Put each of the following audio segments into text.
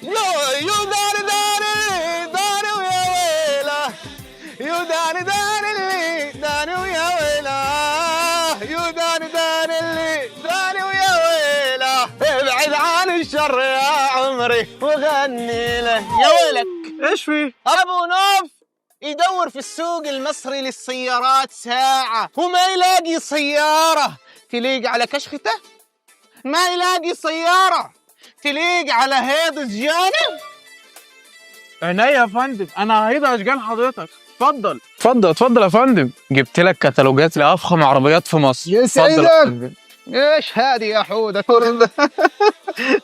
يو داني داني داني ويا ويله، يو داني داني اللي داني ويا ويله، يو داني داني اللي داني ويا ويله، ابعد عن الشر يا عمري وغني له. يا ويلك ايش في؟ ابو نوف يدور في السوق المصري للسيارات ساعة وما يلاقي سيارة تليق على كشخته، ما يلاقي سيارة تليق على هيض سجانه. عينيا يا فندم، انا هيدا اشجان حضرتك. اتفضل اتفضل اتفضل يا فندم، جبت لك كتالوجات لافخم عربيات في مصر. يسعدك. ايش هذه يا حودة؟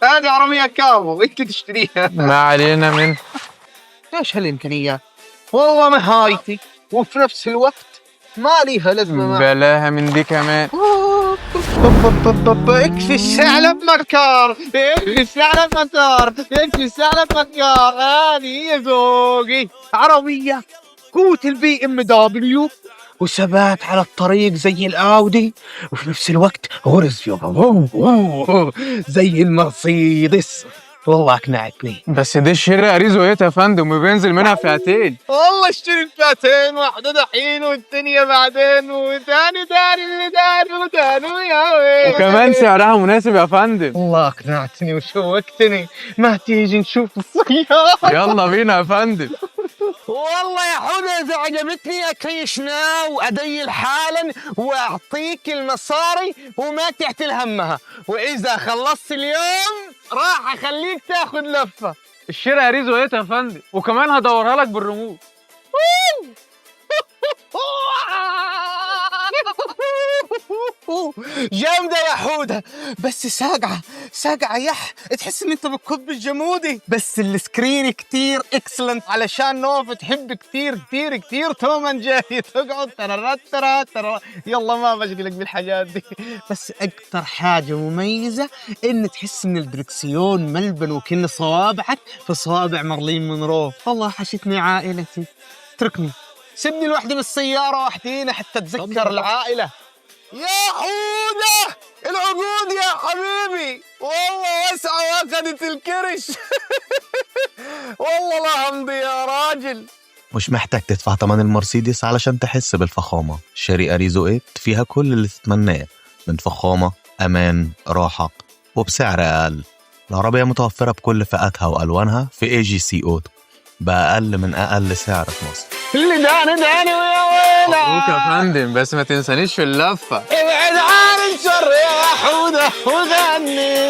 هذه عربية كابو انت تشتريها. ما علينا من. ايش هالامكانيات؟ والله مهايتي وفي نفس الوقت ما ليها لازمة. بلاها من دي كمان. اكفي الثعلب مكار، اكفي الثعلب مكار، اكفي الثعلب مكار. هذه هي ذوقي، عربية قوة البي ام دبليو وثبات على الطريق زي الاودي، وفي نفس الوقت غرز زي المرسيدس. والله اقنعتني. بس دي الشرق اريزو يا فندم وبينزل منها فئتين. والله اشتري فئتين، واحدة دحين والثانية بعدين، وثاني داري اللي داري وثاني يا ويلي. وكمان سعرها مناسب يا فندم. والله اقنعتني وشوقتني، ما تيجي نشوف السيارة؟ يلا بينا يا فندم. والله يا حودة إذا عجبتني أكيشنا وأديل حالا وأعطيك المصاري وما تعتل همها، وإذا خلصت اليوم راح أخليك تاخذ لفة. الشرق اريزو يا فندم، وكمان هدورها لك بالريموت. جامدة يا حودة، بس ساقعة يح، تحس ان انت بالقطب الجمودي. بس السكرين كتير اكسلنت علشان نوف تحب كتير كتير كتير. تومن جاي تقعد ترى يلا ما بشغلك بالحاجات دي. بس اكتر حاجة مميزة ان تحس ان الدركسيون ملبن وكأن صوابعك في صوابع مارلين مونرو. والله حشتني عائلتي، اتركني سيبني لوحدي بالسيارة وحدينا حتى اتذكر العائلة. يا حودة العقود يا حبيبي، والله واسعة واخدت الكرش. والله لا همضي يا راجل. مش محتاج تدفع ثمن المرسيدس علشان تحس بالفخامة. شاري أريزو 8 فيها كل اللي تتمناه من فخامة، أمان، راحة، وبسعر أقل. العربية متوفرة بكل فئاتها وألوانها في AGC أوتو بأقل من أقل سعر في مصر. اللي داني ويا ويلا. مبروك يا فندم، بس ما تنسانيش في اللفة. ابعد عن الشر يا حودة وغني